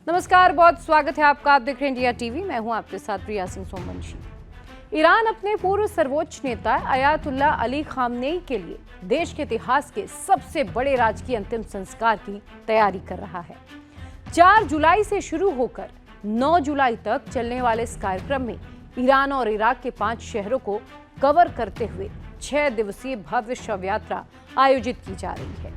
नमस्कार, बहुत स्वागत है आपका। आप देख रहे हैं इंडिया टीवी। मैं हूं आपके साथ प्रिया सिंह सोमवंशी। ईरान अपने पूर्व सर्वोच्च नेता अयातुल्ला अली खामनेई के लिए देश के इतिहास के सबसे बड़े राजकीय अंतिम संस्कार की तैयारी कर रहा है। 4 जुलाई से शुरू होकर 9 जुलाई तक चलने वाले इस कार्यक्रम में ईरान और इराक के 5 शहरों को कवर करते हुए 6 दिवसीय भव्य शव यात्रा आयोजित की जा रही है।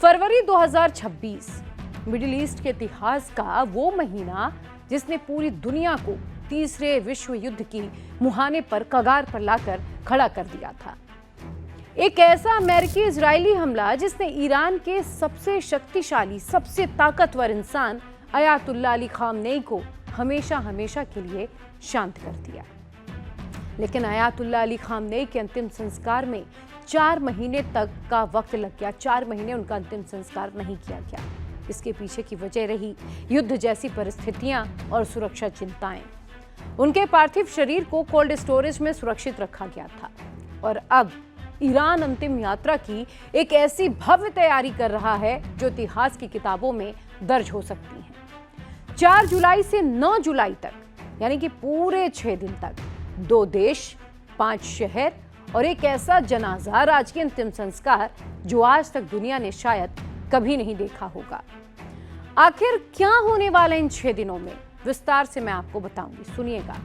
फरवरी 2026 मिडिल ईस्ट के इतिहास का वो महीना जिसने पूरी दुनिया को तीसरे विश्व युद्ध की मुहाने पर कगार पर लाकर खड़ा कर दिया था। एक ऐसा अमेरिकी इजरायली हमला जिसने ईरान के सबसे शक्तिशाली, सबसे ताकतवर इंसान अयातुल्ला अली खामनेई को हमेशा हमेशा के लिए शांत कर दिया। लेकिन अयातुल्ला अली खामनेई के अंतिम संस्कार में 4 महीने तक का वक्त लग गया। 4 महीने उनका अंतिम संस्कार नहीं किया गया। इसके पीछे की वजह रही युद्ध जैसी परिस्थितियां और सुरक्षा चिंताएं। उनके पार्थिव शरीर को कोल्ड स्टोरेज में सुरक्षित रखा गया था और अब ईरान अंतिम यात्रा की एक ऐसी भव्य तैयारी कर रहा है जो इतिहास की किताबों में दर्ज हो सकती है। 4 जुलाई से 9 जुलाई तक यानी कि पूरे 6 दिन तक 2 देश, 5 शहर और एक ऐसा जनाजा, राजकीय अंतिम संस्कार जो आज तक दुनिया ने शायद कभी नहीं देखा होगा। आखिर क्या होने वाला इन 6 दिनों में, विस्तार से मैं आपको बताऊंगी, सुनिएगा।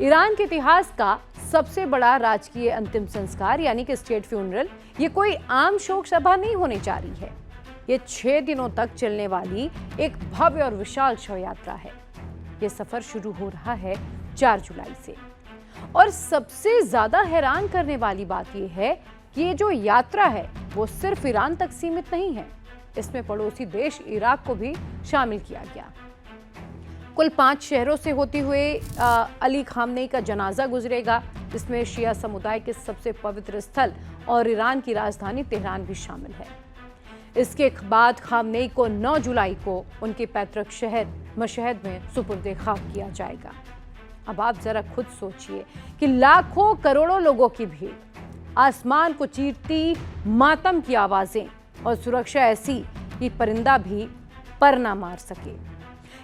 ईरान के इतिहास का सबसे बड़ा राजकीय अंतिम संस्कार यानी कि स्टेट फ्यूनरल, ये कोई आम शोक सभा नहीं होने जा रही है। ये 6 दिनों तक चलने वाली एक भव्य और विशाल शव यात्रा है। ये सफर शुरू हो रहा है 4 जुलाई से और सबसे ज्यादा हैरान करने वाली बात यह है कि ये जो यात्रा है वो सिर्फ ईरान तक सीमित नहीं है। इसमें पड़ोसी देश इराक को भी शामिल किया गया। कुल 5 शहरों से होते हुए अली खामनेई का जनाजा गुजरेगा। इसमें शिया समुदाय के सबसे पवित्र स्थल और ईरान की राजधानी तेहरान भी शामिल है। इसके बाद खामनेई को 9 जुलाई को उनके पैतृक शहर मशहद में सुपुर्द खाक किया जाएगा। अब आप जरा खुद सोचिए कि लाखों करोड़ों लोगों की भीड़, आसमान को चीरती मातम की आवाजें और सुरक्षा ऐसी कि परिंदा भी पर ना मार सके।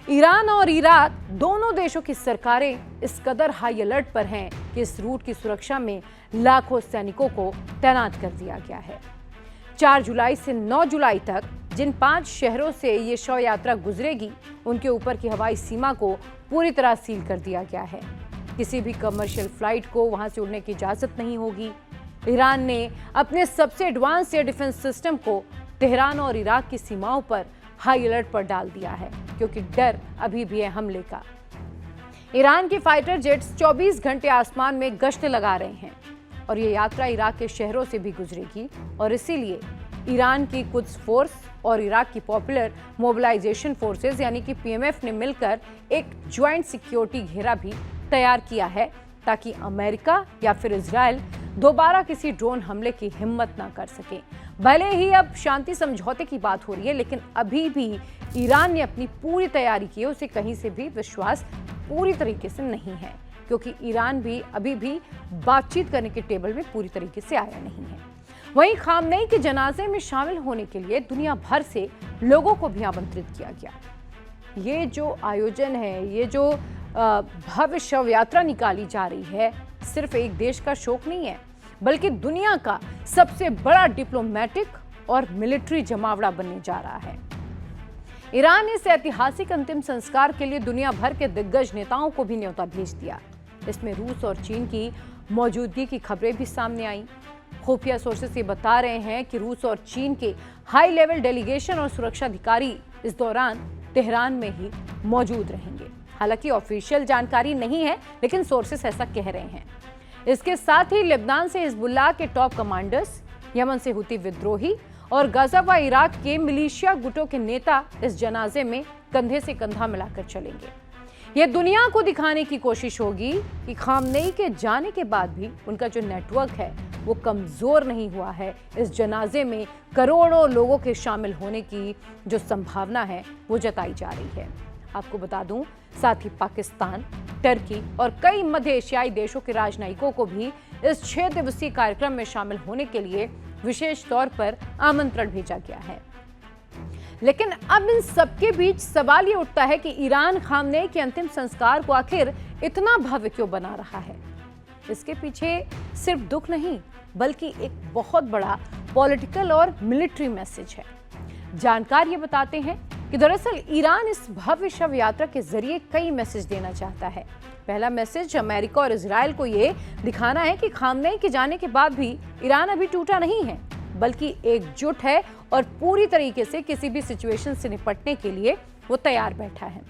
ईरान और इराक दोनों देशों की सरकारें इस कदर हाई अलर्ट पर हैं कि इस रूट की सुरक्षा में लाखों सैनिकों को तैनात कर दिया गया है। 4 जुलाई से 9 जुलाई तक जिन 5 शहरों से ये शव यात्रा गुजरेगी, उनके ऊपर की हवाई सीमा को पूरी तरह सील कर दिया गया है। किसी भी कमर्शियल फ्लाइट को वहां से उड़ने की इजाजत नहीं होगी। ईरान ने अपने सबसे एडवांस एयर डिफेंस सिस्टम को तेहरान और इराक की सीमाओं पर हाई अलर्ट पर डाल दिया है क्योंकि डर अभी भी है हमले का। ईरान के फाइटर जेट्स 24 घंटे आसमान में गश्त लगा रहे हैं और ये यात्रा इराक के शहरों से भी गुजरेगी और इसीलिए ईरान की कुद्स फोर्स और इराक की पॉपुलर मोबिलाइजेशन फोर्सेस यानी कि पीएमएफ ने मिलकर एक ज्वाइंट सिक्योरिटी घेरा भी तैयार किया है ताकि अमेरिका या फिर इजराइल दोबारा किसी ड्रोन हमले की हिम्मत ना कर सके। भले ही अब शांति समझौते की बात हो रही है, लेकिन अभी भी ईरान ने अपनी पूरी तैयारी की है। उसे कहीं से भी विश्वास पूरी तरीके से नहीं है क्योंकि ईरान भी अभी भी बातचीत करने के टेबल में पूरी तरीके से आया नहीं है। वहीं खामनेई के जनाजे में शामिल होने के लिए दुनिया भर से लोगों को भी आमंत्रित किया गया। ये जो आयोजन है, ये जो भव्य शव यात्रा निकाली जा रही है, सिर्फ एक देश का शोक नहीं है बल्कि दुनिया का सबसे बड़ा डिप्लोमेटिक और मिलिट्री जमावड़ा बनने जा रहा है। ईरान ने इस ऐतिहासिक अंतिम संस्कार के लिए दुनिया भर के दिग्गज नेताओं को भी न्योता भेज दिया। इसमें रूस और चीन की मौजूदगी की खबरें भी सामने आई। खुफिया सोर्सेस ये बता रहे हैं कि रूस और चीन के हाई लेवल डेलीगेशन और सुरक्षा अधिकारी इस दौरान तेहरान में ही मौजूद रहेंगे। हालांकि ऑफिशियल जानकारी नहीं है, लेकिन सोर्सेस ऐसा कह रहे हैं। इसके साथ ही लेबनान से हिजबुल्लाह के टॉप कमांडर्स, यमन से हुती विद्रोही और गजा व इराक के मिलिशिया गुटों के नेता इस जनाजे में कंधे से कंधा मिलाकर चलेंगे। यह दुनिया को दिखाने की कोशिश होगी कि खामनेई के जाने के बाद भी उनका जो नेटवर्क है वो कमजोर नहीं हुआ है। इस जनाजे में करोड़ों लोगों के शामिल होने की जो संभावना है वो जताई जा रही है। आपको बता दूं, साथ ही पाकिस्तान, टर्की और कई मध्य एशियाई देशों के राजनयिकों को भी इस 6 दिवसीय कार्यक्रम में शामिल होने के लिए विशेष तौर पर आमंत्रण भेजा गया है। लेकिन अब इन सबके बीच सवाल ये उठता है कि ईरान खामनेई के अंतिम संस्कार को आखिर इतना भव्य क्यों बना रहा है। इसके पीछे सिर्फ दुख नहीं बल्कि एक बहुत बड़ा पॉलिटिकल और मिलिट्री मैसेज है। जानकार ये बताते हैं कि दरअसल ईरान इस भव्य शव यात्रा के जरिए कई मैसेज देना चाहता है। पहला मैसेज अमेरिका और इजराइल को ये दिखाना है कि खामनेई के जाने के बाद भी ईरान अभी टूटा नहीं है बल्कि एकजुट है और पूरी तरीके से किसी भी सिचुएशन से निपटने के लिए वो तैयार बैठा है।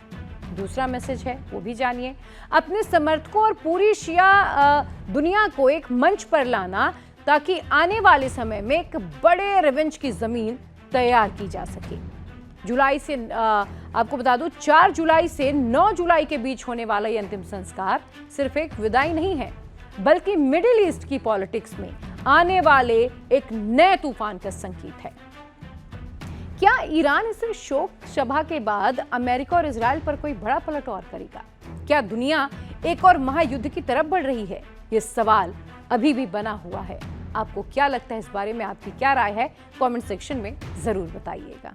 दूसरा मैसेज है वो भी जानिए। अपने समर्थकों और पूरी शिया दुनिया को एक मंच पर लाना ताकि आने वाले समय में एक बड़े रिवेंज की जमीन तैयार की जा सके। जुलाई से आपको बता दूं 4 जुलाई से 9 जुलाई के बीच होने वाला ये अंतिम संस्कार सिर्फ एक विदाई नहीं है बल्कि मिडिल ईस्ट की पॉलिटिक्स में आने वाले एक नए तूफान का संकेत है। क्या ईरान इस शोक सभा के बाद अमेरिका और इजराइल पर कोई बड़ा पलटवार करेगा? क्या दुनिया एक और महायुद्ध की तरफ बढ़ रही है? ये सवाल अभी भी बना हुआ है। आपको क्या लगता है इस बारे में? आपकी क्या राय है? कमेंट सेक्शन में जरूर बताइएगा।